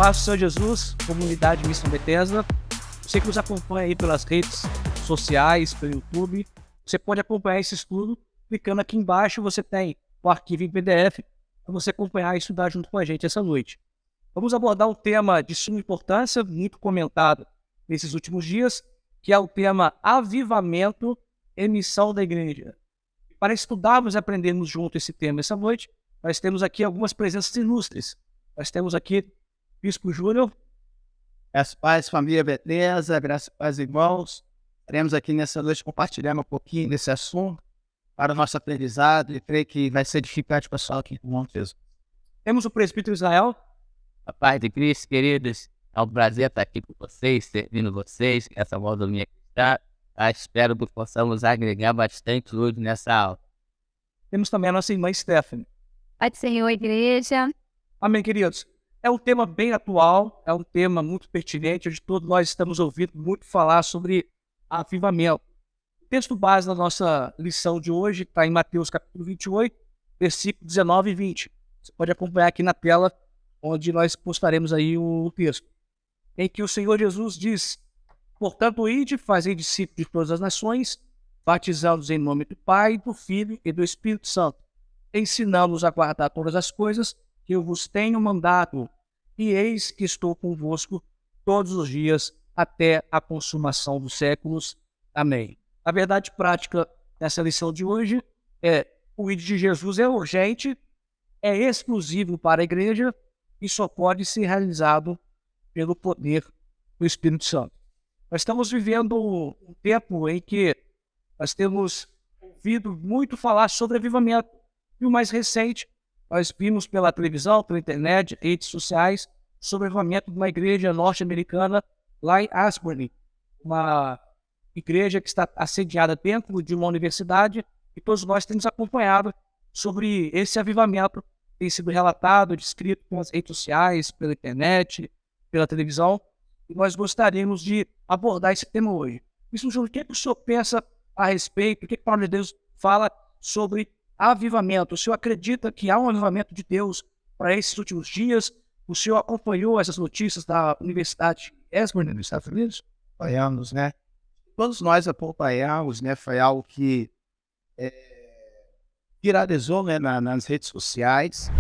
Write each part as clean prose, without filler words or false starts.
Paz do Senhor Jesus, comunidade Missão Bethesda. Você que nos acompanha aí pelas redes sociais, pelo YouTube, você pode acompanhar esse estudo clicando aqui embaixo. Você tem o arquivo em PDF para você acompanhar e estudar junto com a gente essa noite. Vamos abordar um tema de suma importância, muito comentado nesses últimos dias, que é o tema avivamento e missão da igreja. Para estudarmos e aprendermos junto esse tema essa noite, nós temos aqui algumas presenças ilustres. Nós temos aqui Bispo Júnior. Graças a paz, família Bethesda, graças a paz, irmãos. Estaremos aqui nessa noite compartilhando um pouquinho desse assunto para o nosso aprendizado e creio que vai ser edificante para o pessoal aqui no Jesus. Temos o presbítero Israel. A paz de Cristo, queridos. É um prazer estar aqui com vocês, servindo vocês, essa moda minha cristã. Espero que possamos agregar bastante hoje nessa aula. Temos também a nossa irmã Stephanie. Pai do Senhor, igreja. Amém, queridos. É um tema bem atual, é um tema muito pertinente, onde todos nós estamos ouvindo muito falar sobre avivamento. O texto base da nossa lição de hoje está em Mateus capítulo 28, versículo 19 e 20. Você pode acompanhar aqui na tela, onde nós postaremos aí o texto, em que o Senhor Jesus diz: portanto, ide, fazei discípulos de todas as nações, batizando-os em nome do Pai, do Filho e do Espírito Santo, ensinando-os a guardar todas as coisas que eu vos tenho mandado, e eis que estou convosco todos os dias até a consumação dos séculos. Amém. A verdade prática dessa lição de hoje é: o ide de Jesus é urgente, é exclusivo para a igreja e só pode ser realizado pelo poder do Espírito Santo. Nós estamos vivendo um tempo em que nós temos ouvido muito falar sobre avivamento. E o mais recente, nós vimos pela televisão, pela internet, redes sociais, sobre o avivamento de uma igreja norte-americana lá em Asbury, uma igreja que está assediada dentro de uma universidade, e todos nós temos acompanhado sobre esse avivamento. Tem sido relatado, descrito pelas redes sociais, pela internet, pela televisão, e nós gostaríamos de abordar esse tema hoje. Isso, Júlio, o que o senhor pensa a respeito? O que a palavra de Deus fala sobre avivamento? O senhor acredita que há um avivamento de Deus para esses últimos dias? O senhor acompanhou essas notícias da Universidade de Asbury, nos Estados Unidos? Acompanhamos, né? Todos nós acompanhamos, né? Foi algo que viralizou, né, nas redes sociais,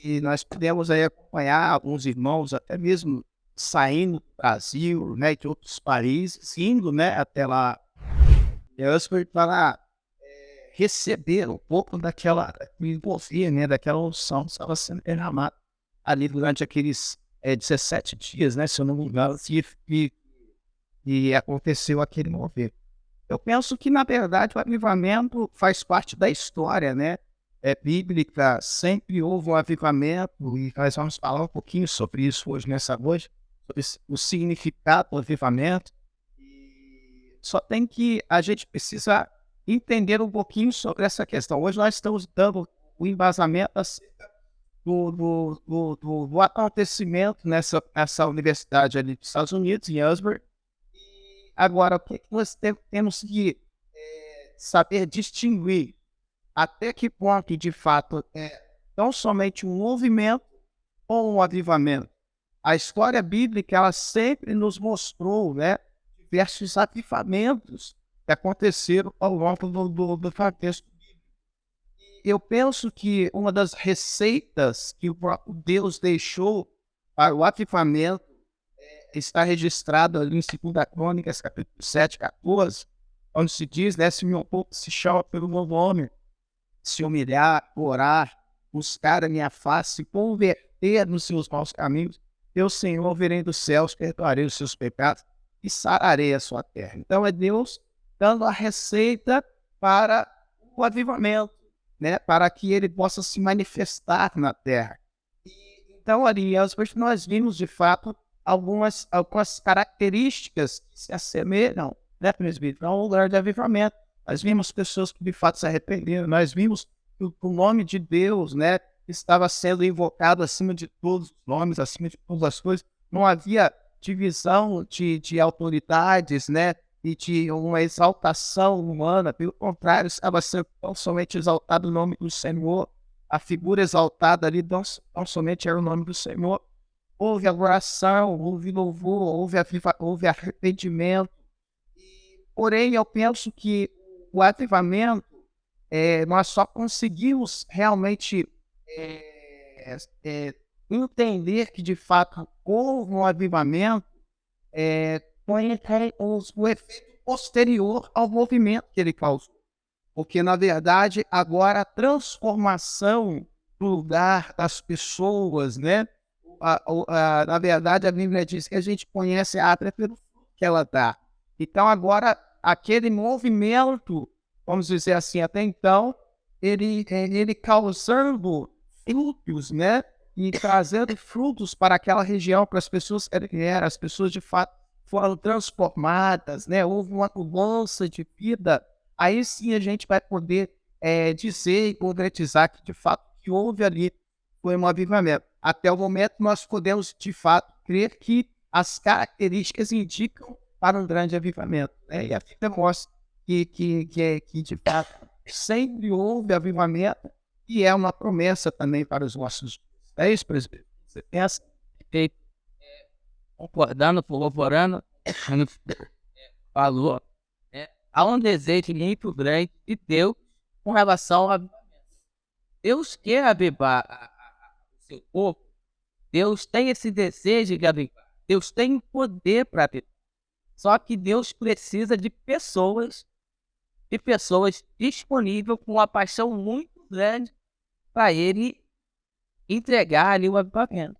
e nós pudemos aí acompanhar alguns irmãos, até mesmo saindo do Brasil, né, de outros países, indo, né, até lá em Asbury para receber um pouco daquela, né, daquela unção que estava sendo derramada ali durante aqueles 17 dias, né, se eu não me engano, e aconteceu aquele mover. Eu penso que, na verdade, o avivamento faz parte da história, né? Bíblica, sempre houve um avivamento, e nós vamos falar um pouquinho sobre isso hoje, nessa noite, sobre o significado do avivamento. E só tem que, a gente precisa entender um pouquinho sobre essa questão. Hoje nós estamos dando o embasamento acerca do acontecimento nessa universidade ali dos Estados Unidos, em Asbury. Agora, o que nós temos que saber distinguir? Até que ponto, de fato, é não somente um movimento ou um avivamento? A história bíblica, ela sempre nos mostrou, né, diversos avivamentos que aconteceram ao longo do contexto bíblico. E eu penso que uma das receitas que o próprio Deus deixou para o avivamento está registrado ali em 2 Crônicas, capítulo 7, 14, onde se diz, né, se meu povo se chama pelo meu nome, se humilhar, orar, buscar a minha face, se converter nos seus maus caminhos, eu, Senhor, virei dos céus, perdoarei os seus pecados e sararei a sua terra. Então é Deus dando a receita para o avivamento, né, para que ele possa se manifestar na terra. Então, ali, nós vimos, de fato, algumas características que se assemelham, né, presbítero, a um lugar de avivamento. Nós vimos pessoas que de fato se arrependeram, nós vimos que o nome de Deus, né, estava sendo invocado acima de todos os nomes, acima de todas as coisas. Não havia divisão de autoridades, né, e de uma exaltação humana. Pelo contrário, estava sendo tão somente exaltado o nome do Senhor. A figura exaltada ali não somente era o nome do Senhor. houve adoração, houve louvor, houve arrependimento. Porém, eu penso que o avivamento, nós só conseguimos realmente entender que, de fato, houve um avivamento com o efeito posterior ao movimento que ele causou. Porque, na verdade, agora a transformação do lugar das pessoas, né? Na verdade, a Bíblia diz que a gente conhece a árvore pelo fruto que ela dá. Então, agora, aquele movimento, vamos dizer assim, até então, ele causando frutos, né? E trazendo frutos para aquela região, para as pessoas as pessoas de fato foram transformadas, né? Houve uma mudança de vida. Aí sim a gente vai poder dizer e concretizar que de fato o que houve ali foi um avivamento. Até o momento nós podemos de fato crer que as características indicam para um grande avivamento, né? E a Bíblia mostra que de fato sempre houve avivamento e é uma promessa também para os nossos dias. É isso, presbítero? Você pensa? Concordando, corroborando, falou, há um desejo muito grande de Deus com relação ao avivamento. Deus quer avivar o seu povo, Deus tem esse desejo de avivar, Deus tem poder para avivar. Só que Deus precisa de pessoas disponíveis com uma paixão muito grande para Ele entregar ali o avivamento.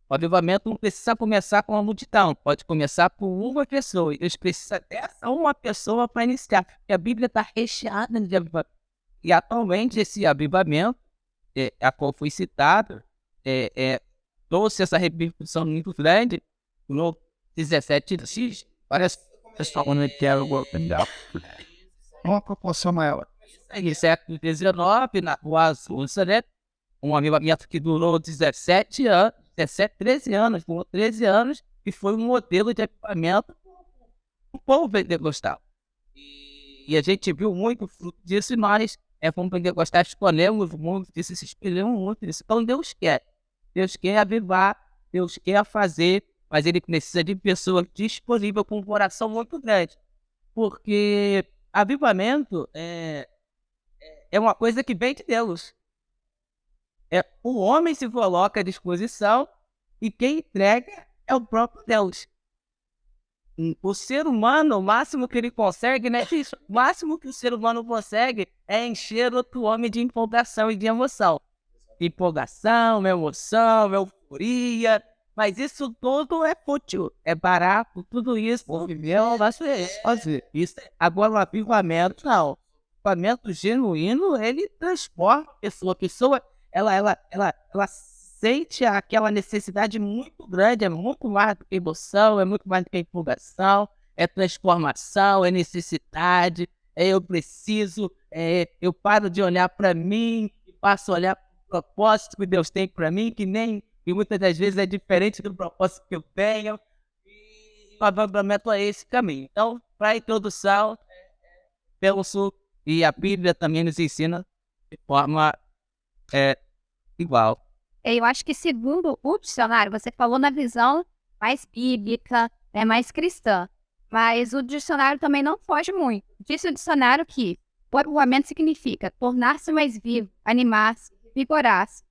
O avivamento não precisa começar com uma multidão, pode começar por uma pessoa. Deus precisa dessa uma pessoa para iniciar, porque a Bíblia está recheada de avivamento. E atualmente esse avivamento, a qual foi citado, trouxe essa repercussão muito grande no 17x. Parece que está falando que era uma proporção maior. em século XIX, na Rua Azusa, né? Um avivamento que durou 13 anos, durou 13 anos, e foi um modelo de avivamento do povo pentecostal. E a gente viu muito fruto disso, e nós, como pentecostais, escolhemos muito disso, se espelhamos muito disso. Então Deus quer avivar, Deus quer fazer, mas Ele precisa de pessoas disponíveis com um coração muito grande. Porque avivamento é uma coisa que vem de Deus. O homem se coloca à disposição e quem entrega é o próprio Deus. O ser humano, o máximo que ele consegue, né? O máximo que o ser humano consegue é encher outro homem de empolgação e de emoção. Empolgação, emoção, euforia. Mas isso tudo é fútil, é barato, tudo isso. Fazer isso. Agora o avivamento, não. O avivamento genuíno, ele transforma a pessoa. A pessoa, ela sente aquela necessidade muito grande, é muito mais do que emoção, é muito mais do que empolgação, é transformação, é necessidade, eu preciso, eu paro de olhar para mim e passo a olhar para o propósito que Deus tem para mim, que muitas das vezes é diferente do propósito que eu tenho, e o avivamento é esse caminho. Então, para a introdução, penso, e a Bíblia também nos ensina de forma igual. Eu acho que, segundo o dicionário, você falou na visão mais bíblica, mais cristã, mas o dicionário também não foge muito. Diz o dicionário que o avivamento significa tornar-se mais vivo, animar-se, vigorar-se,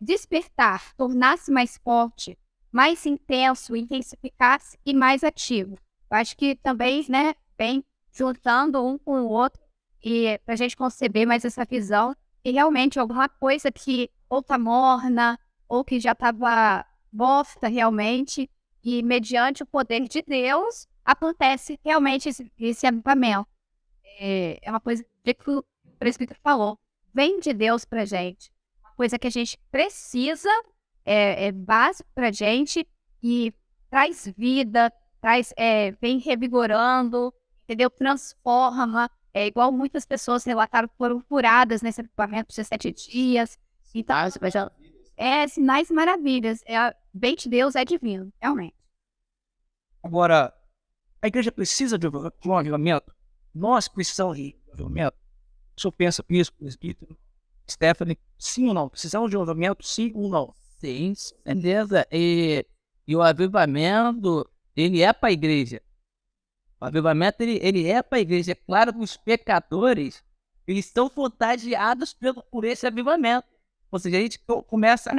despertar, tornar-se mais forte, mais intenso, intensificar-se e mais ativo. Eu acho que também, vem juntando um com o outro e para a gente conceber mais essa visão e realmente alguma coisa que ou tá morna, ou que já estava morta realmente, e mediante o poder de Deus, acontece realmente esse avivamento. É uma coisa que o presbítero falou, vem de Deus pra gente, uma coisa que a gente precisa, é básico pra gente, e traz vida, vem revigorando, entendeu? Transforma, igual muitas pessoas relataram que foram curadas nesse avivamento de 17 dias, então, sinais maravilhas. Bem de Deus é divino, realmente. Agora, a igreja precisa de um avivamento? Nós precisamos de um avivamento? O senhor pensa nisso, presbítero? Stephanie, sim ou não? Precisamos de um avivamento, sim ou não? Sim, certeza. E o avivamento, ele é para a igreja. O avivamento, ele é para a igreja. É claro que os pecadores, eles são contagiados por esse avivamento. Ou seja, a gente começa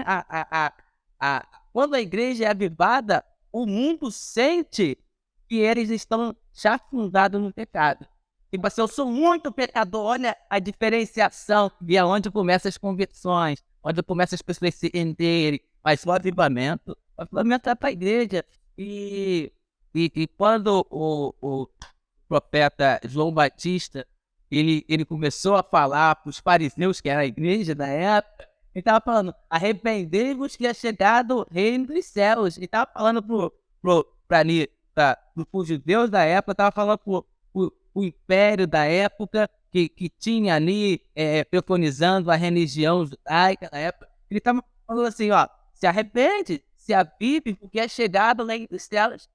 quando a igreja é avivada, o mundo sente que eles estão já fundados no pecado. Tipo assim, eu sou muito pecador, olha a diferenciação e é onde começam as conversões, onde começam as pessoas se renderem. Mas o avivamento é para a igreja. E quando o profeta João Batista, ele começou a falar para os fariseus, que era a igreja da época, ele estava falando, arrependei-vos que é chegado o reino dos céus. Ele estava falando para os judeus da época, estava falando para o império da época, que tinha ali preconizando a religião judaica da época. Ele estava falando assim, ó, se arrepende, se avive, porque é chegado o reino dos céus.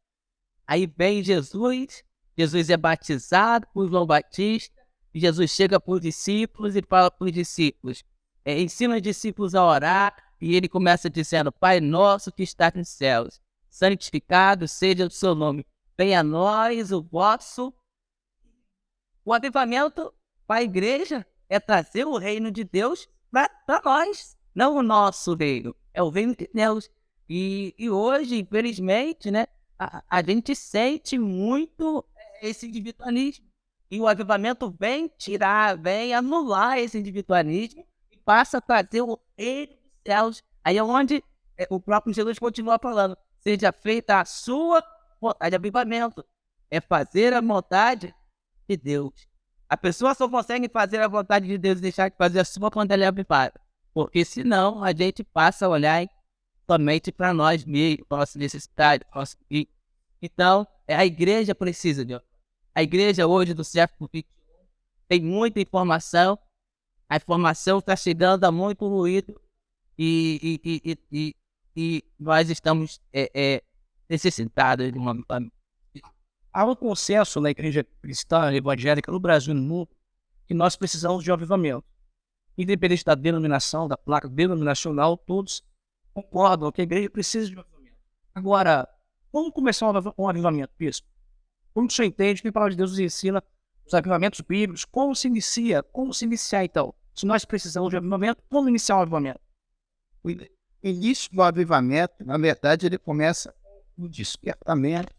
Aí vem Jesus é batizado por João Batista, e Jesus chega para os discípulos e fala para os discípulos, ensina os discípulos a orar, e ele começa dizendo, Pai nosso que está nos céus, santificado seja o seu nome, venha a nós o vosso. O avivamento para a igreja é trazer o reino de Deus para nós, não o nosso reino, é o reino de Deus. E hoje, infelizmente, né, a gente sente muito esse individualismo. E o avivamento vem anular esse individualismo e passa a trazer o reino dos céus. Aí é onde o próprio Jesus continua falando, seja feita a sua vontade. Avivamento é fazer a vontade de Deus. A pessoa só consegue fazer a vontade de Deus e deixar de fazer a sua quando ela é avivada. Porque senão a gente passa a olhar somente para nós mesmos, nossa necessidade, nosso fim. Então, a igreja precisa de... A igreja hoje do século XXI tem muita informação, a informação está chegando a muito ruído e nós estamos necessitados de uma... Há um consenso na igreja cristã evangélica no Brasil e no mundo que nós precisamos de um avivamento. Independente da denominação, da placa denominacional, todos concordam que a igreja precisa de um avivamento. Agora, como começar um avivamento, bispo? Como você entende que a palavra de Deus nos ensina os avivamentos bíblicos? Como se inicia? Como se iniciar, então? Se nós precisamos de avivamento, como iniciar um avivamento? O início do avivamento, na verdade, ele começa com o despertamento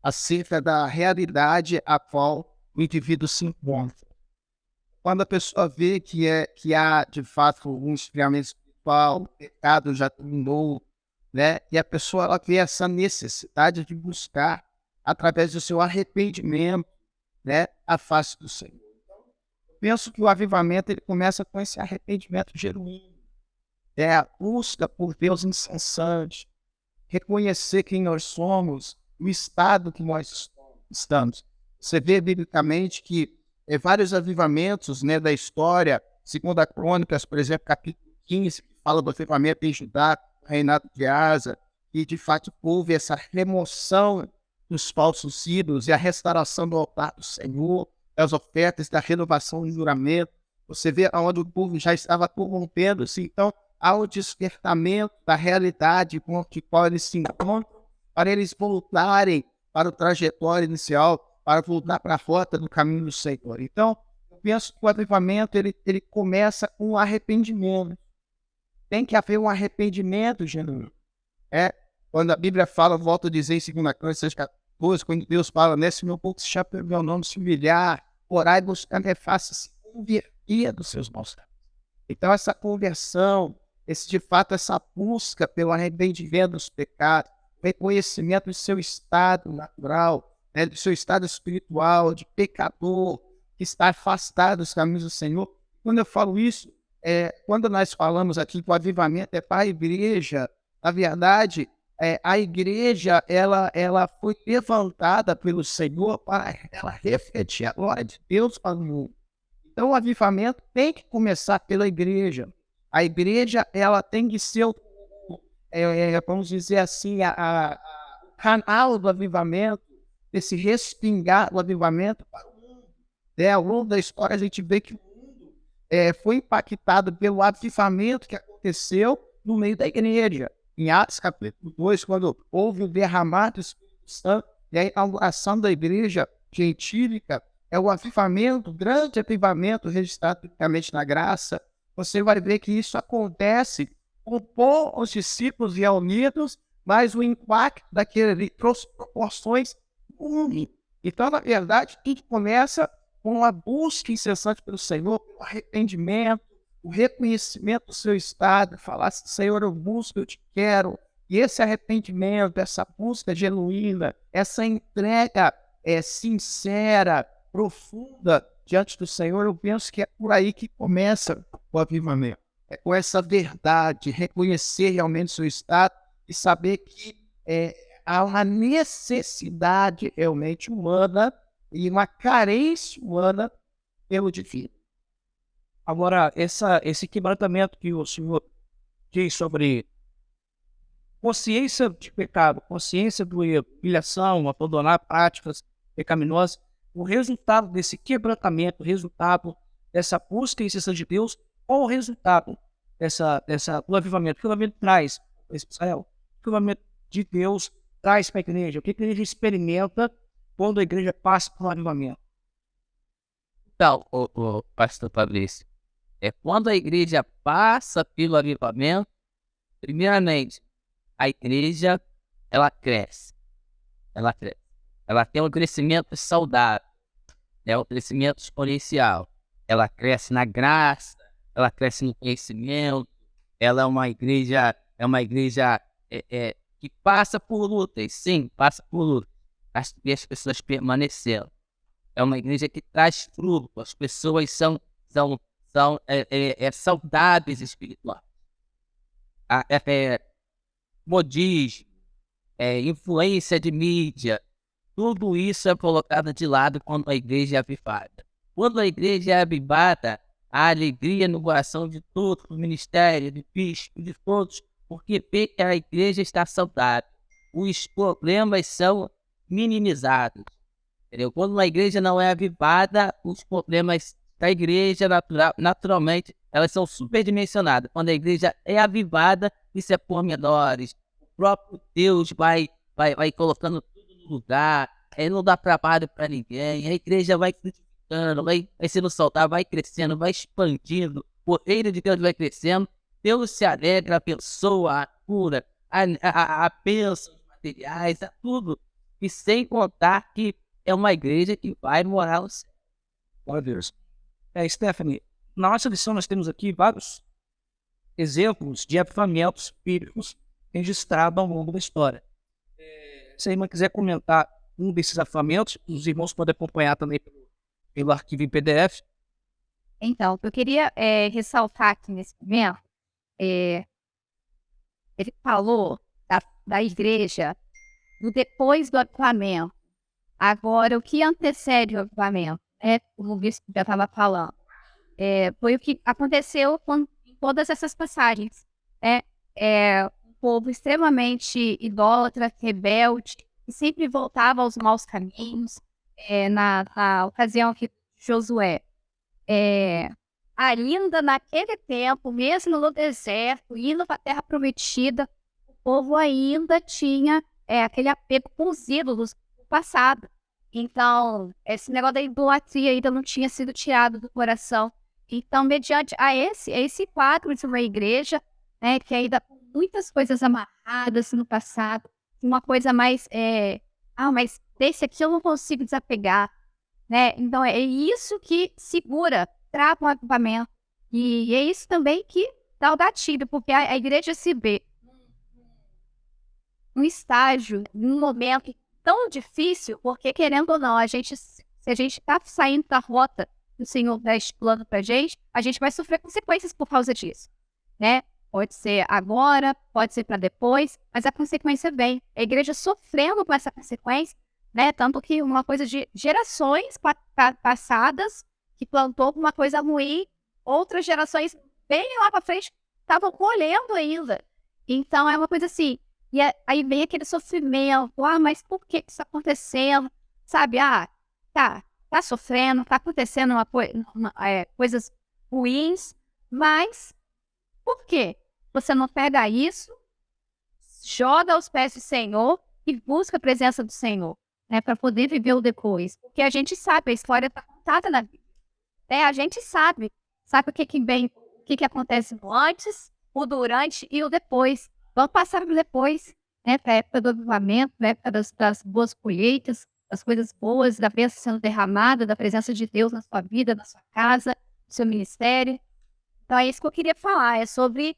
acerca da realidade a qual o indivíduo se encontra. Quando a pessoa vê que há, de fato, um esfriamento espiritual, o pecado já terminou, né? E a pessoa ela vê essa necessidade de buscar, através do seu arrependimento, né, a face do Senhor. Eu penso que o avivamento ele começa com esse arrependimento genuíno, a busca por Deus incessante, reconhecer quem nós somos, o estado que nós estamos. Você vê biblicamente que vários avivamentos, né, da história, segundo a Crônicas, por exemplo, capítulo 15, que fala do avivamento em Judá, reinado de Asa, e de fato houve essa remoção dos falsos ídolos e a restauração do altar do Senhor, das ofertas, da renovação do juramento. Você vê onde o povo já estava corrompendo-se. Então, há o despertamento da realidade com a qual eles se encontram, para eles voltarem para o trajetório inicial, para voltar para a rota do caminho do Senhor. Então, eu penso que o avivamento ele começa com o arrependimento. Tem que haver um arrependimento genuíno. Quando a Bíblia fala, volto a dizer em 2 Crônicas 14, quando Deus fala, né, se meu povo se chama pelo meu nome, se humilhar, orar e buscar minha face, se converter dos seus maus caminhos. Então, essa conversão, de fato, essa busca pelo arrependimento dos pecados, reconhecimento do seu estado natural, né, do seu estado espiritual, de pecador, que está afastado dos caminhos do Senhor. Quando eu falo isso, quando nós falamos aqui que o avivamento é para a igreja, na verdade, a igreja ela foi levantada pelo Senhor para ela refletir a glória de Deus para o mundo. Então, o avivamento tem que começar pela igreja. A igreja ela tem que ser, vamos dizer assim, o canal do avivamento, esse respingar do avivamento para o mundo. Ao longo da história, a gente vê que o mundo foi impactado pelo avivamento que aconteceu no meio da igreja. Em Atos capítulo 2, quando houve o derramado do Espírito Santo e a inauguração da igreja gentílica, é o avivamento, o grande avivamento registrado biblicamente na graça. Você vai ver que isso acontece com os discípulos reunidos, mas o impacto daquele ali trouxe proporções únicas. Então, na verdade, tudo começa com a busca incessante pelo Senhor, pelo arrependimento, o reconhecimento do seu estado, falar assim, Senhor, eu busco, eu te quero. E esse arrependimento, essa busca genuína, essa entrega sincera, profunda diante do Senhor, eu penso que é por aí que começa o avivamento. É com essa verdade, reconhecer realmente o seu estado e saber que há uma necessidade realmente humana e uma carência humana pelo divino. Agora, esse quebrantamento que o senhor diz sobre consciência de pecado, consciência do erro, humilhação, abandonar práticas pecaminosas, o resultado desse quebrantamento, o resultado dessa busca incessante de Deus, qual o resultado do avivamento? O que o avivamento traz para Israel? O que o avivamento de Deus traz para a igreja? O que a igreja experimenta quando a igreja passa por um avivamento? Então, o pastor Fabrício, quando a igreja passa pelo avivamento, primeiramente, a igreja, ela cresce. Ela cresce. Ela tem um crescimento saudável, um crescimento exponencial. Ela cresce na graça, ela cresce no conhecimento, ela é uma igreja que passa por lutas, sim, passa por lutas, as pessoas permanecendo. É uma igreja que traz fruto, as pessoas são saudáveis espirituais. Modismo, influência de mídia, tudo isso é colocado de lado quando a igreja é avivada. Quando a igreja é avivada, há alegria no coração de todos, do ministério, de bispo, de todos, porque vê que a igreja está saudável. Os problemas são minimizados. Entendeu? Quando uma igreja não é avivada, os problemas da igreja, naturalmente, elas são superdimensionadas. Quando a igreja é avivada, isso é pormenores. O próprio Deus vai colocando tudo no lugar. Não dá trabalho para ninguém. A igreja vai frutificando, vai sendo saudável, vai crescendo, vai expandindo. O reino de Deus vai crescendo. Deus se alegra, abençoa, a cura, a bênção materiais, a tudo. E sem contar que é uma igreja que vai morar no céu. Glória a Deus. Stephanie, na nossa lição nós temos aqui vários exemplos de avivamentos bíblicos registrados ao longo da história. Se a irmã quiser comentar um desses avivamentos, os irmãos podem acompanhar também pelo arquivo em PDF. Então, eu queria ressaltar aqui nesse momento, ele falou da igreja do depois do avivamento. Agora, o que antecede o avivamento? Como o bispo já estava falando, foi o que aconteceu com todas essas passagens. Um povo extremamente idólatra, rebelde, que sempre voltava aos maus caminhos. Na ocasião que Josué, ainda naquele tempo, mesmo no deserto, indo para a terra prometida, o povo ainda tinha aquele apego com os ídolos do passado. Então, esse negócio da idolatria ainda não tinha sido tirado do coração. Então, mediante a esse quadro de uma igreja, que ainda com muitas coisas amarradas no passado, uma coisa mais, mas desse aqui eu não consigo desapegar, né? Então, é isso que segura, trava o avivamento. E é isso também que dá o gatilho, porque a igreja se vê num estágio, num momento tão difícil, porque querendo ou não, se a gente está saindo da rota que o Senhor está estipulando para a gente vai sofrer consequências por causa disso, né? Pode ser agora, pode ser para depois, mas a consequência vem. A igreja sofrendo com essa consequência, né? Tanto que uma coisa de gerações passadas que plantou uma coisa ruim, outras gerações bem lá para frente estavam colhendo ainda. Então é uma coisa assim. E aí vem aquele sofrimento, mas por que isso está acontecendo? Sabe, tá sofrendo, tá acontecendo coisas ruins, mas por quê? você não pega isso, joga aos pés do Senhor e busca a presença do Senhor, né, para poder viver o depois. Porque a gente sabe, a história está contada na Bíblia. Né? A gente sabe o que vem, o que acontece no antes, o durante e o depois. Vamos passar pelo depois, né, para a época do avivamento, para a época das boas colheitas, das coisas boas, da bênção sendo derramada, da presença de Deus na sua vida, na sua casa, no seu ministério. Então é isso que eu queria falar, é sobre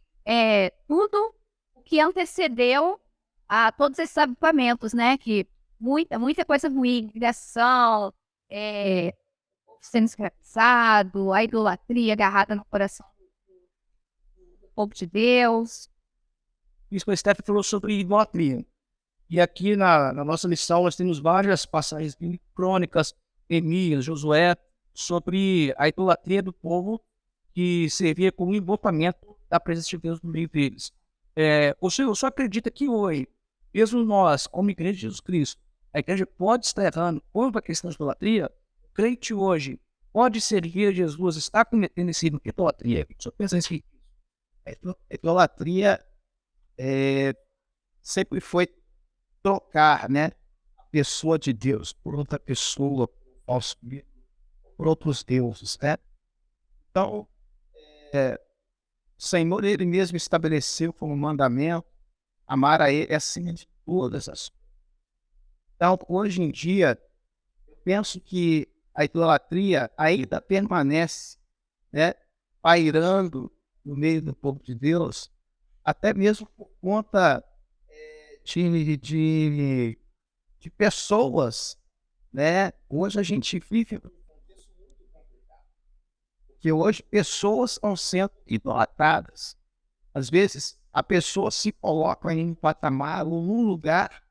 tudo o que antecedeu a todos esses avivamentos, né? Que muita coisa ruim, criação, sendo escravizado, a idolatria agarrada no coração do povo de Deus. Isso que o Steph falou sobre idolatria. E aqui na nossa lição nós temos várias passagens bíblicas, crônicas, Neemias, Josué, sobre a idolatria do povo que servia como invocamento da presença de Deus no meio deles. O senhor só acredita que hoje, mesmo nós, como igreja de Jesus Cristo, a igreja pode estar errando contra a questão da idolatria? O crente hoje pode servir a Jesus, está cometendo esse idolatria? O senhor pensa assim? A idolatria sempre foi trocar, né, a pessoa de Deus por outra pessoa, por outros deuses, né? Então, o Senhor, Ele mesmo estabeleceu como mandamento amar a Ele acima de todas as coisas. Então, hoje em dia, eu penso que a idolatria ainda permanece, né, pairando no meio do povo de Deus, até mesmo por conta de pessoas, né? Hoje a gente vive um contexto muito complicado, porque hoje pessoas estão sendo idolatradas. Às vezes a pessoa se coloca em um patamar ou num lugar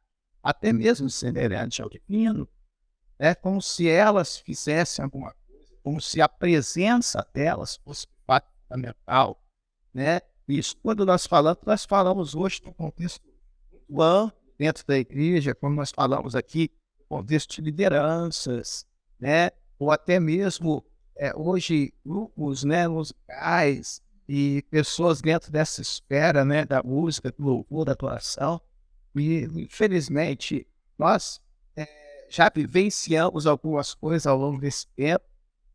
até mesmo semelhante ao divino, né? Como se elas fizessem alguma coisa, como se a presença delas fosse fundamental, né? Isso, quando nós falamos hoje no contexto muito amplo dentro da igreja, como nós falamos aqui, no contexto de lideranças, né? Ou até mesmo hoje grupos, né, musicais e pessoas dentro dessa esfera, né, da música, do louvor, da adoração. E infelizmente nós já vivenciamos algumas coisas ao longo desse tempo.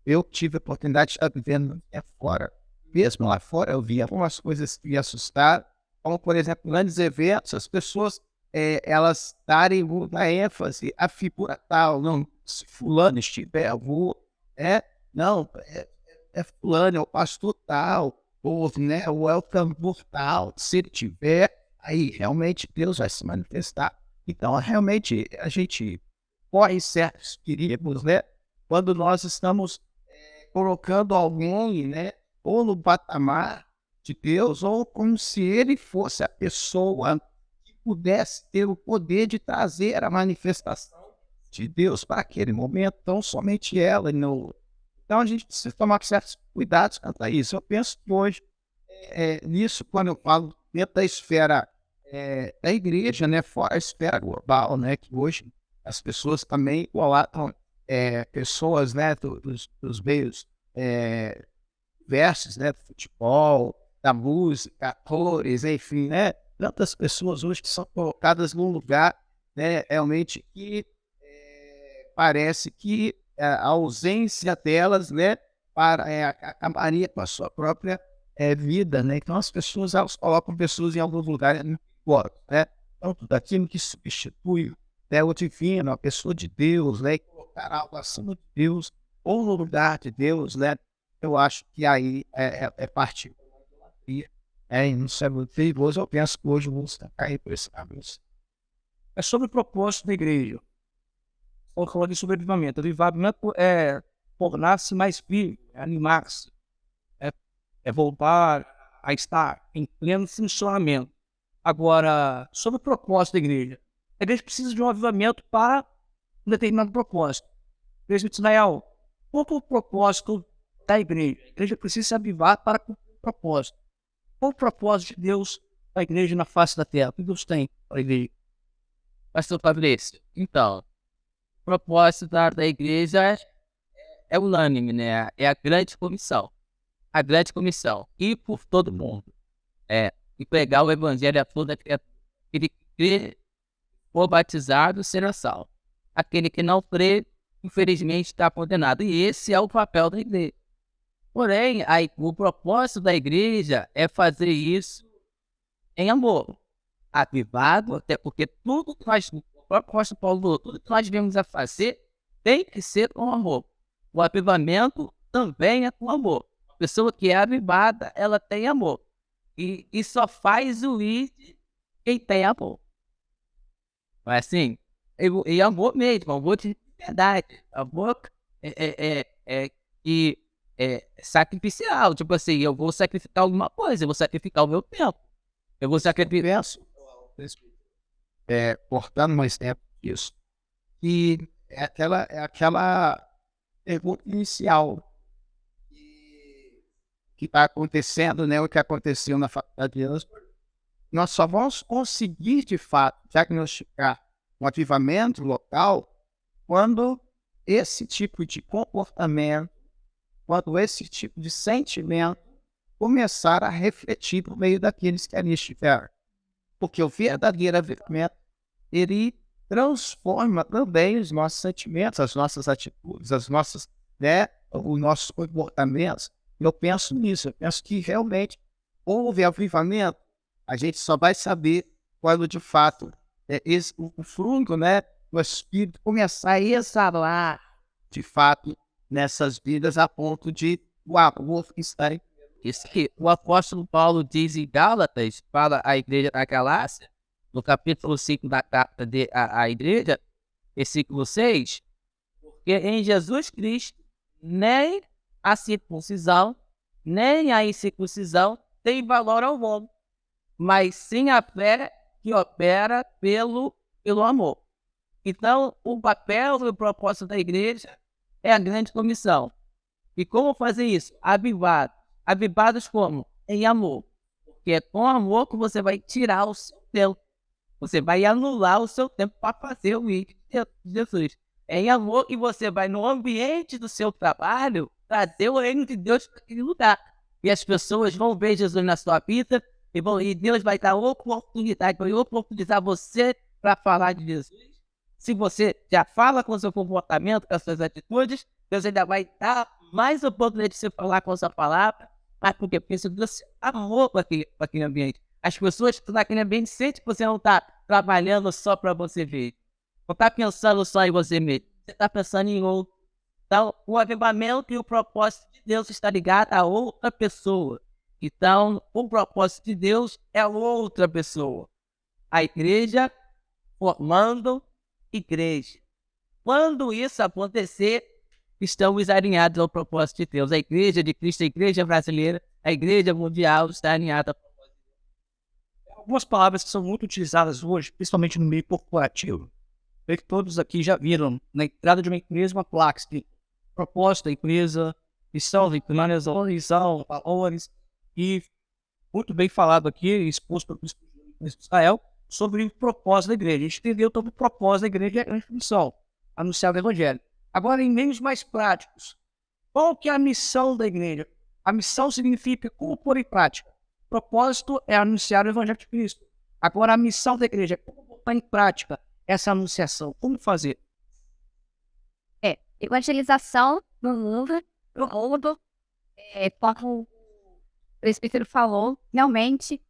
Eu tive a oportunidade de estar vivendo fora. Mesmo lá fora, eu vi algumas coisas que me assustaram, como, por exemplo, grandes eventos, as pessoas, elas darem muita ênfase à figura tal, não, se fulano estiver, eu vou, não, fulano, é o pastor tal, ou, né, o é o cantor tal, se ele tiver, aí realmente Deus vai se manifestar. Então, realmente, a gente corre certos perigos, né, quando nós estamos colocando alguém, né, ou no patamar de Deus, ou como se ele fosse a pessoa que pudesse ter o poder de trazer a manifestação de Deus para aquele momento, então somente ela. Não. Então a gente precisa tomar certos cuidados quanto a isso. Eu penso que hoje, nisso, quando eu falo dentro da esfera da igreja, né, fora a esfera global, né, que hoje as pessoas também igualatam pessoas, né, dos meios diversos, né, do futebol, da música, atores, enfim, né, tantas pessoas hoje que são colocadas num lugar, né, realmente que parece que a ausência delas, né, acabaria com a sua própria vida, né. Então as pessoas, elas colocam pessoas em alguns lugares, né, então tudo aquilo que substitui, né, o divino, a pessoa de Deus, né, e colocar algo acima de Deus ou no lugar de Deus, né. Eu acho que aí é parte da idolatria. Isso é muito perigoso. Eu penso que hoje o mundo está caindo por esse caminho. É sobre o propósito da igreja. Estou falando de sobrevivimento. Avivamento é tornar-se mais vivo, é animar-se, é voltar a estar em pleno funcionamento. Agora, sobre o propósito da igreja. A igreja precisa de um avivamento para um determinado propósito. Igreja de Israel, qual é o propósito da igreja? A igreja precisa se avivar para cumprir o propósito. Qual o propósito de Deus para a igreja na face da terra? O que Deus tem para a igreja? Pastor Fabrício, então, o propósito da igreja é unânime, né? É a grande comissão. A grande comissão. Ir por todo mundo. e pregar o evangelho a toda criatura. Aquele que crê, for batizado, será salvo. Aquele que não crê, infelizmente, está condenado. E esse é o papel da igreja. Porém, o propósito da igreja é fazer isso em amor, avivado, até porque tudo que nós, o próprio apóstolo Paulo falou, tudo que nós viemos a fazer tem que ser com amor. O avivamento também é com amor. A pessoa que é avivada, ela tem amor. E só faz o ir quem tem amor. Não é assim? E amor mesmo, amor de verdade. Amor que é sacrificial. Tipo assim, eu vou sacrificar alguma coisa, eu vou sacrificar o meu tempo. Eu vou sacrificar. Cortando mais tempo disso. E é aquela pergunta inicial que está acontecendo, né? O que aconteceu na faculdade de Ansbach. Nós só vamos conseguir, de fato, diagnosticar um avivamento local quando esse tipo de comportamento, quando esse tipo de sentimento começar a refletir por meio daqueles que ali estiveram. Porque o verdadeiro avivamento, ele transforma também os nossos sentimentos, as nossas atitudes, os nossos comportamentos. Eu penso nisso, eu penso que realmente houve avivamento. A gente só vai saber quando, de fato, o fruto, né, do Espírito começar a exalar, de fato, nessas vidas a ponto de o amor estar em. Isso que o apóstolo Paulo diz em Gálatas para a igreja da Galácia, no capítulo 5 da carta à igreja, versículo 6, porque em Jesus Cristo nem a circuncisão, nem a incircuncisão tem valor ao homem, mas sim a fé que opera pelo amor. Então, o papel e o propósito da igreja é a grande comissão. E como fazer isso? Avivados. Avivados como? Em amor. Porque é com amor que você vai tirar o seu tempo. Você vai anular o seu tempo para fazer o ir de Jesus. É em amor que você vai, no ambiente do seu trabalho, trazer o reino de Deus para aquele lugar. E as pessoas vão ver Jesus na sua vida e Deus vai dar oportunidade, vai oportunizar você para falar de Jesus. Se você já fala com o seu comportamento, com as suas atitudes, Deus ainda vai dar mais oportunidade de você falar com a sua palavra. Mas por quê? Porque você amor para aquele ambiente. As pessoas que estão naquele ambiente sentem que você não está trabalhando só para você ver. Não está pensando só em você mesmo. Você está pensando em outro. Então, o avivamento e o propósito de Deus está ligado a outra pessoa. Então, o propósito de Deus é outra pessoa. A igreja formando igreja. Quando isso acontecer, estamos alinhados ao propósito de Deus. A igreja de Cristo, a igreja brasileira, a igreja mundial está alinhada ao propósito de Deus. Algumas palavras que são muito utilizadas hoje, principalmente no meio corporativo. Creio que todos aqui já viram na entrada de uma empresa uma placa de propósito da empresa, missão da empresa, visão, valores, e muito bem falado aqui, exposto pelo bispo Israel, sobre o propósito da igreja. A gente entendeu todo o propósito da igreja é a missão, anunciar o evangelho. Agora, em meios mais práticos, qual que é a missão da igreja? A missão significa como pôr em prática. O propósito é anunciar o evangelho de Cristo. Agora, a missão da igreja é como botar em prática essa anunciação. Como fazer? Evangelização no mundo, como o presbítero falou, realmente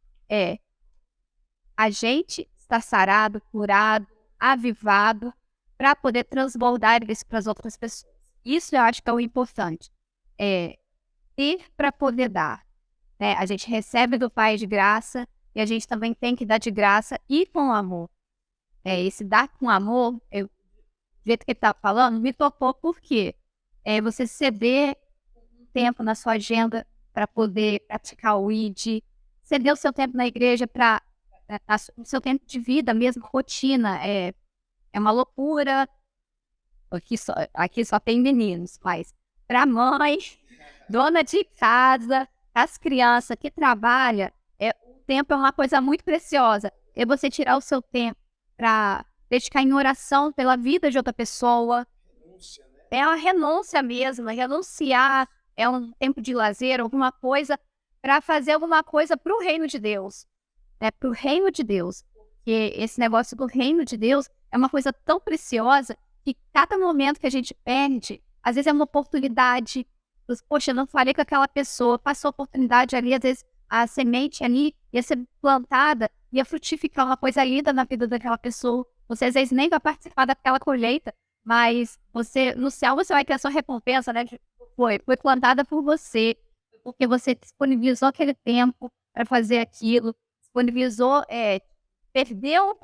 a gente está sarado, curado, avivado, para poder transbordar isso para as outras pessoas. Isso eu acho que é o importante. Ter para poder dar. Né? A gente recebe do Pai de graça e a gente também tem que dar de graça e com amor. Esse dar com amor, do jeito que ele está falando, me tocou porque você ceder um tempo na sua agenda para poder praticar o ID, ceder o seu tempo na igreja para o seu tempo de vida mesmo, rotina, é uma loucura. Aqui só tem meninos, mas para mãe, dona de casa, as crianças que trabalham, o tempo é uma coisa muito preciosa. É você tirar o seu tempo para dedicar em oração pela vida de outra pessoa. É uma renúncia mesmo, renunciar, é um tempo de lazer, alguma coisa, para fazer alguma coisa para o reino de Deus. né, para o reino de Deus. Porque esse negócio do reino de Deus é uma coisa tão preciosa que cada momento que a gente perde, às vezes é uma oportunidade. Poxa, eu não falei com aquela pessoa, passou a oportunidade ali, às vezes a semente ali ia ser plantada, ia frutificar uma coisa linda na vida daquela pessoa. Você às vezes nem vai participar daquela colheita, mas você no céu você vai ter a sua recompensa, né? Foi plantada por você, porque você disponibilizou aquele tempo para fazer aquilo, disponibilizou, perdeu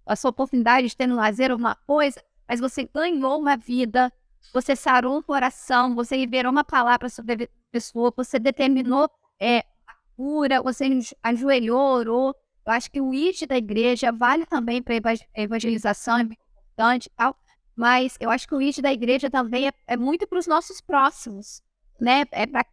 a sua oportunidade de ter no lazer alguma coisa, mas você ganhou uma vida, você sarou um coração, você liberou uma palavra sobre a pessoa, você determinou a cura, você ajoelhou, orou. Eu acho que o id da igreja vale também para evangelização, é muito importante e tal, mas eu acho que o id da igreja também é muito para os nossos próximos, né? É para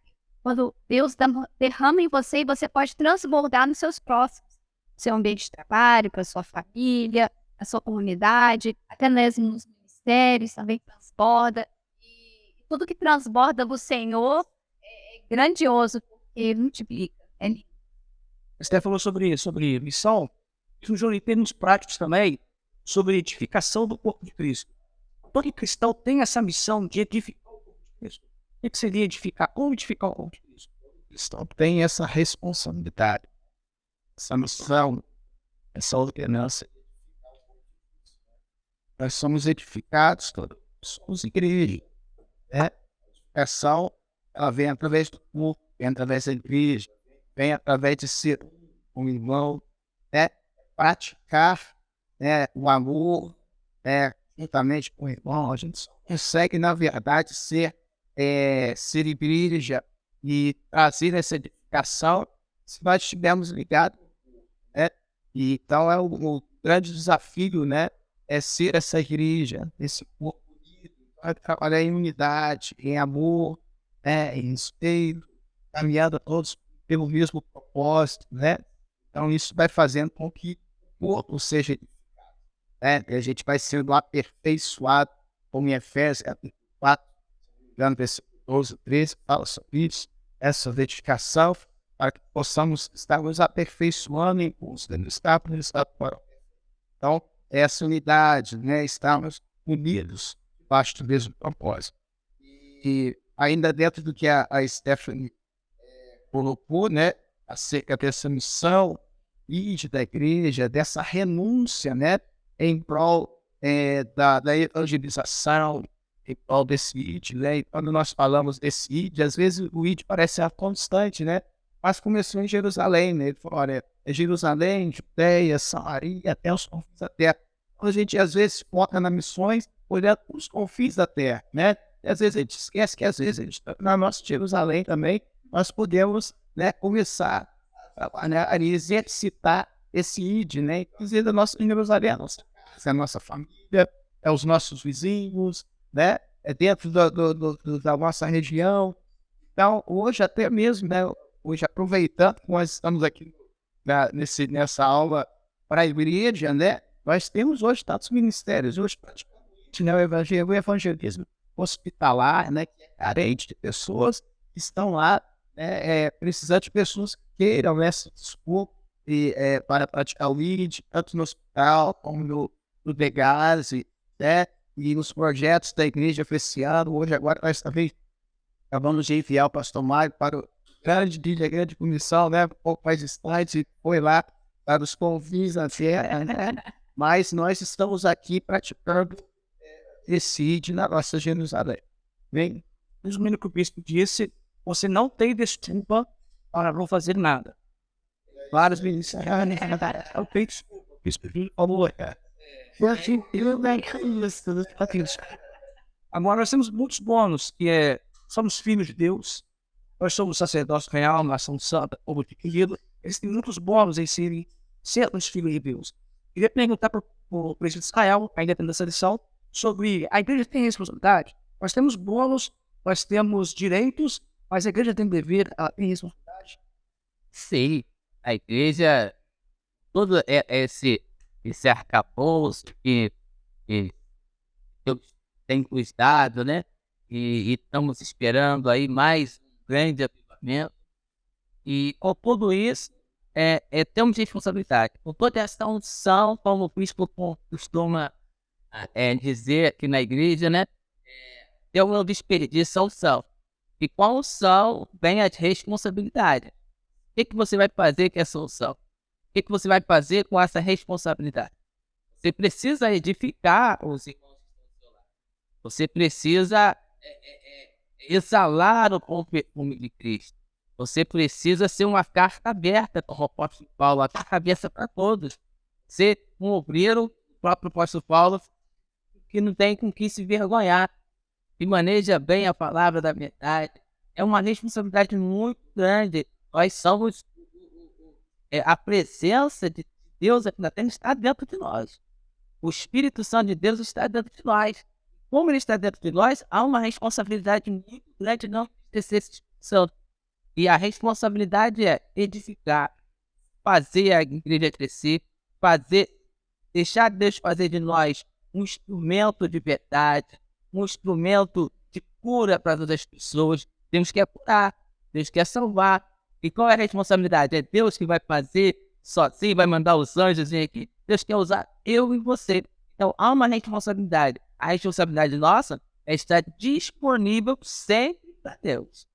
quando Deus derrama em você e você pode transbordar nos seus próximos, no seu ambiente de trabalho, para sua família, na sua comunidade, até mesmo nos ministérios também transborda. E tudo que transborda do Senhor é grandioso, porque multiplica. É lindo. Você falou sobre missão, surgiu em termos práticos também, sobre edificação do corpo de Cristo. Todo cristão tem essa missão de edificar o corpo de Cristo. O que seria edificar? Como edificar o corpo de Cristo? O cristão tem essa responsabilidade, essa missão, essa ordenança. Nós somos edificados, somos igreja, né? A edificação, ela vem através do corpo, vem através da igreja, vem através de ser um irmão, né? Praticar, né, o amor, né, juntamente com o irmão. A gente só consegue, na verdade, ser igreja e trazer essa edificação se nós estivermos ligados, né? E, então é o grande desafio, né? É ser essa igreja, esse corpo unido, trabalhar em unidade, em amor, né, em respeito, caminhando todos pelo mesmo propósito, né? Então isso vai fazendo com que o corpo seja edificado, né? E a gente vai sendo aperfeiçoado, como em Efésios 4, versículo 12, 13, fala sobre isso, essa edificação, para que possamos estar nos aperfeiçoando em curso, estar para. Então, essa unidade, né? Estarmos unidos debaixo do mesmo propósito. E ainda dentro do que a Stephanie colocou, né? Acerca dessa missão da igreja, dessa renúncia, né? Em prol da evangelização, em prol desse id, né? E quando nós falamos desse id, às vezes o id parece ser constante, né? Mas começou em Jerusalém, né? Ele falou, olha, é Jerusalém, Judeia, Samaria, até os confins da terra. Então, a gente às vezes foca nas missões olhando os confins da terra, né? E às vezes a gente esquece que às vezes a gente está na nossa Jerusalém também, nós podemos, né, começar a exercitar esse id, né? Inclusive a nossa Jerusalém, a nossa casa, a nossa família, é os nossos vizinhos, né? É dentro da nossa região. Então, hoje até mesmo, né? Hoje, aproveitando que nós estamos aqui nessa aula para a igreja, né? Nós temos hoje tantos ministérios, hoje praticamente, né, o evangelismo hospitalar, né, que é carente de pessoas que estão lá, né, precisando de pessoas que queiram, né, se dispor para praticar o id, tanto no hospital como no Degase, né, e nos projetos da igreja esse ano. Hoje, agora, nós também acabamos de enviar o pastor Mário para o grande comissão, né? Um pouco mais distante, foi lá para os convites à terra, né? Mas nós estamos aqui praticando esse id na nossa Jerusalém. Bem, resumindo o que o bispo disse, você não tem desculpa para não fazer nada. Vários ministérios, eu tenho desculpa. O bispo falou, agora nós temos muitos bônus, que somos filhos de Deus, nós somos sacerdócio real, nação santa, povo de querido. Eles têm muitos bônus em sermos filhos de Deus. Queria perguntar para o presidente de Israel, ainda tendo essa lição, sobre a igreja tem responsabilidade. Nós temos bônus, nós temos direitos, mas a igreja tem dever, ela tem responsabilidade. Sim, a igreja, todo esse arcabouço que Deus tem cuidado, né? E estamos esperando aí mais um grande avivamento. E com tudo isso, temos responsabilidade. Com toda essa unção, como o bispo costuma dizer aqui na igreja, né? Eu não desperdiço a unção. E com a unção vem a responsabilidade. O que você vai fazer com essa unção? O que você vai fazer com essa responsabilidade? Você precisa edificar os irmãos que estão do seu lado. Você precisa exalar o bom perfume de Cristo. Você precisa ser uma carta aberta, como o apóstolo Paulo, a carta aberta para todos. Ser um obreiro, o próprio apóstolo Paulo, que não tem com que se vergonhar, que maneja bem a palavra da verdade. É uma responsabilidade muito grande. Nós somos... a presença de Deus aqui na terra está dentro de nós. O Espírito Santo de Deus está dentro de nós. Como ele está dentro de nós, há uma responsabilidade muito grande de não esquecer esse Espírito Santo. E a responsabilidade é edificar, fazer a igreja crescer, deixar Deus fazer de nós um instrumento de verdade, um instrumento de cura para todas as pessoas. Deus quer curar, Deus quer salvar. E qual é a responsabilidade? É Deus que vai fazer sozinho, vai mandar os anjos vir aqui. Deus quer usar eu e você. Então há uma responsabilidade. A responsabilidade nossa é estar disponível sempre para Deus.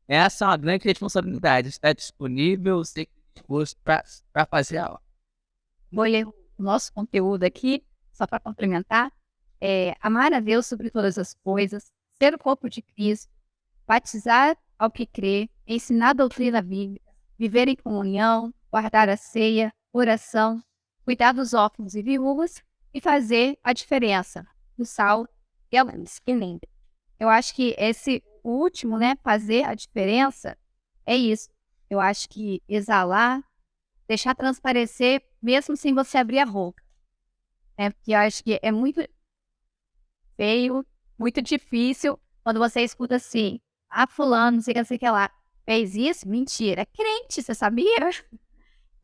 Essa é uma grande responsabilidade, estar disponível, sempre disposto para fazer a obra. Vou ler o nosso conteúdo aqui, só para complementar. Amar a Deus sobre todas as coisas, ser o corpo de Cristo, batizar ao que crê, ensinar a doutrina bíblica, viver em comunhão, guardar a ceia, oração, cuidar dos órfãos e viúvas e fazer a diferença do sal e a luz. Que lindo. Eu acho que esse último, né, fazer a diferença, é isso. Eu acho que exalar, deixar transparecer, mesmo sem você abrir a boca. Porque eu acho que é muito feio, muito difícil, quando você escuta assim, fulano, não sei o que lá, fez isso? Mentira. É crente, você sabia?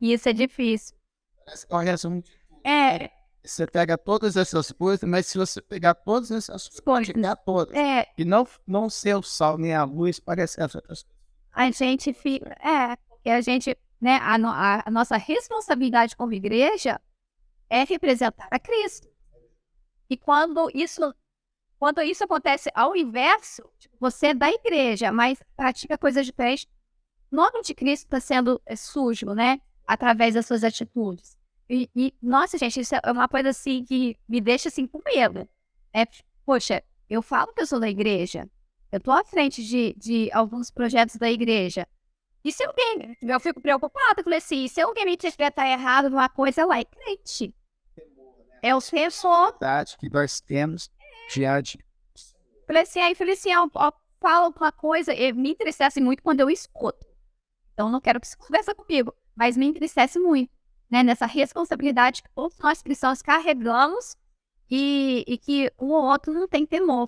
E isso é difícil. Olha, você pega todas essas coisas, mas se você pegar todas essas coisas, e não ser o sal nem a luz, parece essas coisas. A gente fica... porque a gente, né, a nossa responsabilidade como igreja é representar a Cristo. E quando isso acontece ao inverso, você é da igreja, mas pratica coisas diferentes, o nome de Cristo está sendo sujo, né? Através das suas atitudes. Nossa, gente, isso é uma coisa assim que me deixa assim com medo. Poxa, eu falo que eu sou da igreja, eu estou à frente de alguns projetos da igreja. E se alguém, eu fico preocupada, eu falei assim, se alguém me interpretar errado numa coisa, ela é crente. É o senso Que nós temos diante. Falei assim, eu falo uma coisa, me entristece muito quando eu escuto. Então, não quero que você converse comigo, mas me entristece muito, né? Nessa responsabilidade que todos nós cristãos carregamos e que um ou outro não tem temor,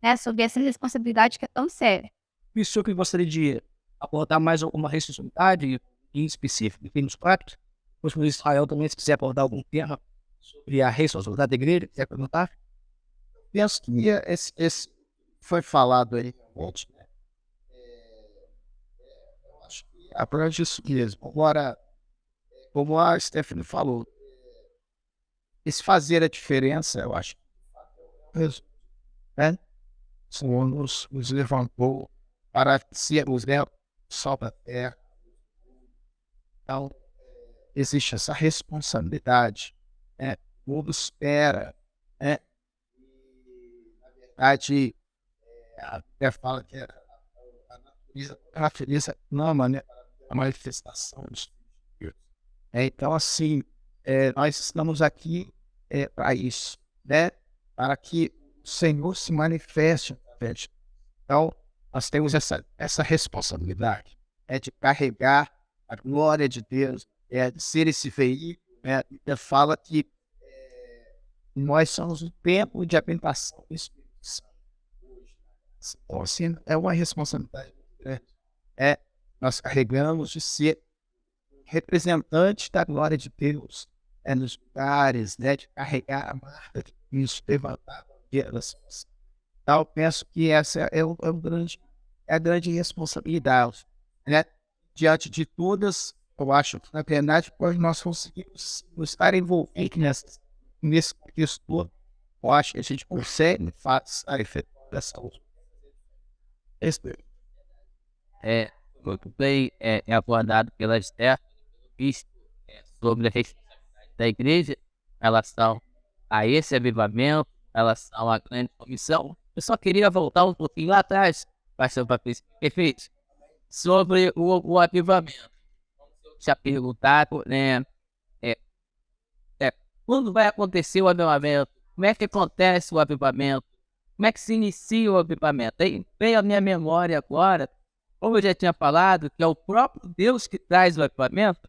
né? Sobre essa responsabilidade que é tão séria. E o senhor que gostaria de abordar mais alguma responsabilidade em específico, em termos práticos? O Israel também, se quiser abordar algum tema sobre a responsabilidade da igreja, quiser perguntar? Penso que esse foi falado aí, gente, né? Eu acho que abrange isso mesmo. Agora, como a Stephanie falou, esse fazer a diferença, eu acho que né? O Senhor nos levantou para sermos, né, sal da terra. Então, existe essa responsabilidade, né? O mundo espera, né? Na verdade, até fala que a natureza ama, né, a manifestação dos Deus. Então, assim, nós estamos aqui para isso, né? Para que o Senhor se manifeste. Então, nós temos essa responsabilidade, de carregar a glória de Deus, de ser esse veículo. Ele fala que nós somos o templo de habitação do Espírito Santo. Então, assim, é uma responsabilidade muito grande. Nós carregamos de ser representante da glória de Deus nos lugares, né, de carregar a marca de Cristo, levantar a bandeira da salvação. Então, eu penso que essa é a grande responsabilidade, né? Diante de todas Eu acho que, na verdade, quando nós conseguimos estar envolvidos nesse contexto todo, eu acho que a gente consegue fazer a efetuar dessa outra. Muito bem abordado pela Esther, visto sobre a responsabilidade da igreja em relação a esse avivamento, em relação à grande comissão. Eu só queria voltar um pouquinho lá atrás, pastor Patrício, perfeito, sobre o avivamento. Já perguntado, né? Quando vai acontecer o avivamento? Como é que acontece o avivamento? Como é que se inicia o avivamento? Aí veio a minha memória agora, como eu já tinha falado, que é o próprio Deus que traz o avivamento.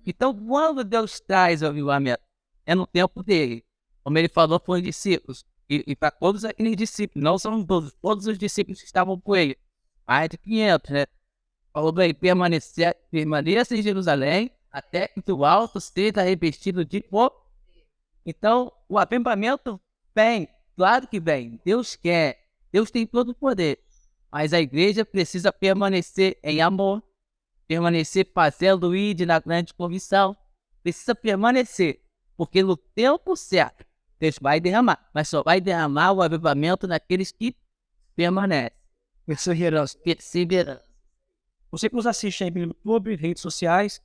Então, quando Deus traz o avivamento? É no tempo dele. Como ele falou com os discípulos. E para todos aqueles discípulos, não são todos os discípulos que estavam com ele. Mais de 500, né? Falou bem, permaneça em Jerusalém até que o alto seja revestido de fogo. Então, o avivamento vem, claro que vem. Deus quer, Deus tem todo o poder. Mas a igreja precisa permanecer em amor, permanecer fazendo ir na grande comissão. Precisa permanecer, porque no tempo certo, Deus vai derramar. Mas só vai derramar o avivamento naqueles que permanecem. Perseverança. Você que nos assiste aí pelo YouTube, redes sociais,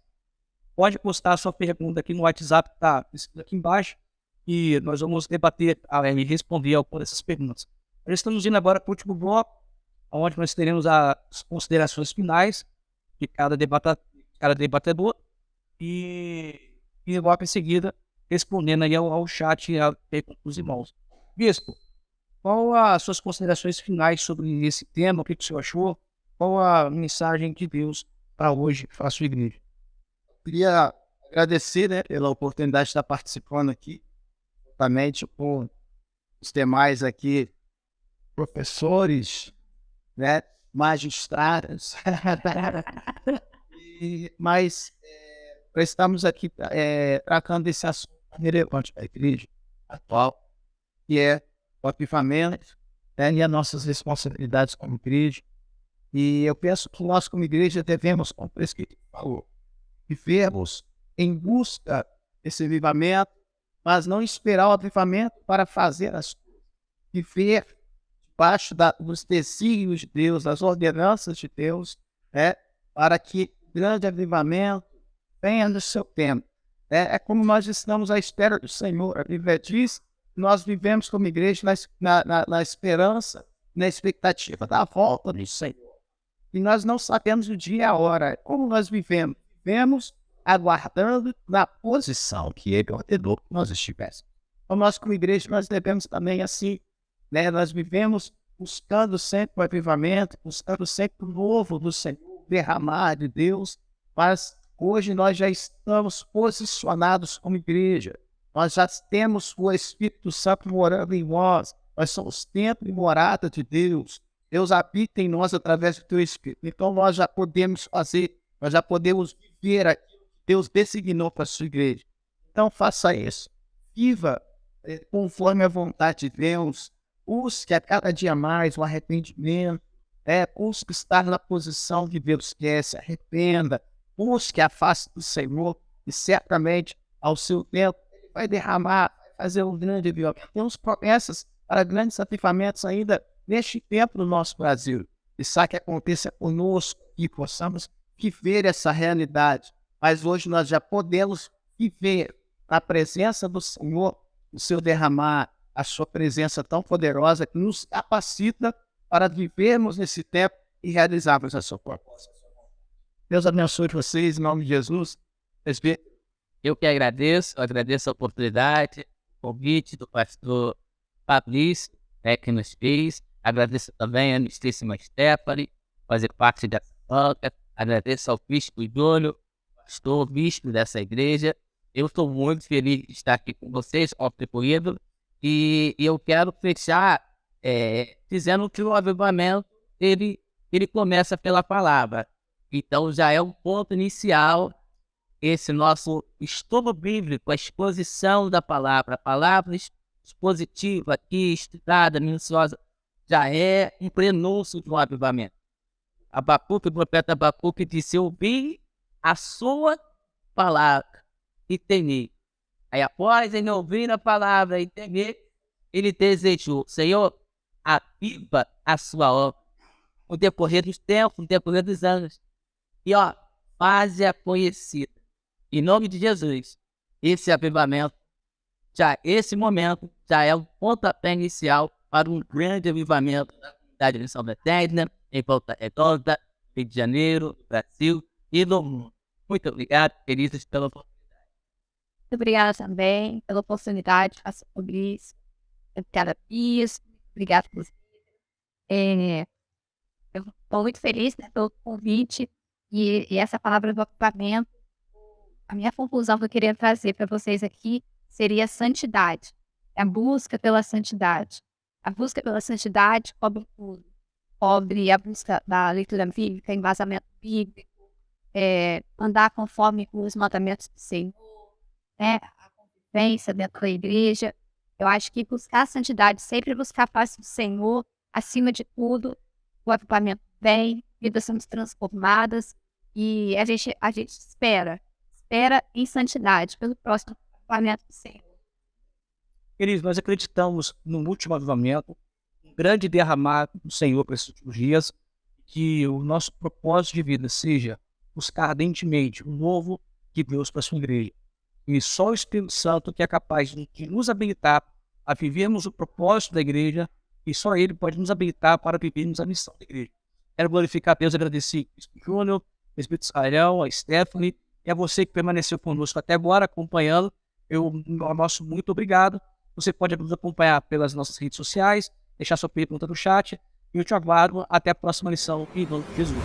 pode postar a sua pergunta aqui no WhatsApp, tá aqui embaixo, e nós vamos debater e responder algumas dessas perguntas. Nós estamos indo agora para o último bloco, onde nós teremos as considerações finais de cada debatedor e logo em seguida respondendo aí ao chat e a perguntas dos irmãos. Bispo, qual as suas considerações finais sobre esse tema? O que o senhor achou? Qual a mensagem de Deus para hoje para a sua igreja? Queria agradecer, né, pela oportunidade de estar participando aqui, juntamente com os demais aqui, professores, né, magistrados, mas estamos aqui tratando desse assunto relevante da igreja atual, que é o avivamento, né, e as nossas responsabilidades como igreja. E eu penso que nós, como igreja, devemos, como o presbítero falou, vivermos em busca desse avivamento, mas não esperar o avivamento para fazer as coisas. Viver debaixo dos desígnios de Deus, das ordenanças de Deus, né, para que o grande avivamento venha no seu tempo. É como nós estamos à espera do Senhor. A Bíblia diz que nós vivemos como igreja na esperança, na expectativa da volta do Senhor. E nós não sabemos o dia e a hora. Como nós vivemos? Vivemos aguardando na posição que Ele ordenou que nós estivéssemos. Então, nós como igreja, nós devemos também assim, né? Nós vivemos buscando sempre o avivamento, buscando sempre o novo do Senhor, derramar de Deus, mas hoje nós já estamos posicionados como igreja. Nós já temos o Espírito Santo morando em nós. Nós somos templo e morada de Deus. Deus habita em nós através do teu Espírito. Então nós já podemos fazer, nós já podemos viver aquilo que Deus designou para a sua igreja. Então faça isso. Viva conforme a vontade de Deus. Busque a cada dia mais o arrependimento. Busque estar na posição que Deus quer. Se arrependa. Busque a face do Senhor. E certamente, ao seu tempo, Ele vai derramar, vai fazer um grande avivamento. Temos promessas para grandes avivamentos ainda neste tempo no nosso Brasil. E sabe que aconteça conosco e possamos viver essa realidade. Mas hoje nós já podemos viver na presença do Senhor, o seu derramar, a sua presença tão poderosa que nos capacita para vivermos nesse tempo e realizarmos a sua proposta. Deus abençoe vocês, em nome de Jesus. Eu que agradeço a oportunidade, o convite do pastor Fabrício, que nos fez. Agradeço também a Anistíssima Stephanie, fazer parte dessa banca. Agradeço ao Bispo Júnior, pastor, bispo dessa igreja. Eu estou muito feliz de estar aqui com vocês, contribuindo. E eu quero fechar dizendo que o avivamento ele começa pela palavra. Então já é um ponto inicial esse nosso estudo bíblico, a exposição da palavra. A palavra expositiva aqui, estudada, minuciosa, já é um prenúncio de um avivamento. O profeta Abacuque disse: ouvi a sua palavra e temer. Aí após ele ouvir a palavra e temer, ele desejou, Senhor, aviva a sua obra no decorrer dos tempos, no decorrer dos anos. E faze-a conhecida. Em nome de Jesus, esse avivamento, esse momento, já é um pontapé inicial para um grande avivamento da comunidade de São Bethesda, em Volta Redonda, Rio de Janeiro, no Brasil e no mundo. Muito obrigado, queridos, pela oportunidade. Muito obrigada também pela oportunidade de falar sobre isso. Obrigada, Pis. Obrigada por você. Eu estou muito feliz, né, pelo convite e essa palavra do avivamento. A minha conclusão que eu queria trazer para vocês aqui seria santidade. A busca pela santidade. A busca pela santidade cobre tudo. Cobre a busca da leitura bíblica, embasamento bíblico, andar conforme os mandamentos do Senhor, né? A convivência dentro da igreja. Eu acho que buscar a santidade, sempre buscar a paz do Senhor, acima de tudo, o avivamento vem, vidas são transformadas e a gente espera em santidade pelo próximo avivamento do Senhor. Queridos, nós acreditamos no último avivamento, um grande derramar do Senhor para esses últimos dias, que o nosso propósito de vida seja buscar ardentemente o novo de Deus para a sua igreja. E só o Espírito Santo que é capaz de nos habilitar a vivermos o propósito da igreja, e só Ele pode nos habilitar para vivermos a missão da igreja. Quero glorificar a Deus e agradecer ao Bispo Júnior, ao Espírito Israel, a Stephanie, e a você que permaneceu conosco até agora, acompanhando. Nosso muito obrigado. Você pode nos acompanhar pelas nossas redes sociais, deixar sua pergunta no chat, e eu te aguardo até a próxima lição, em nome de Jesus.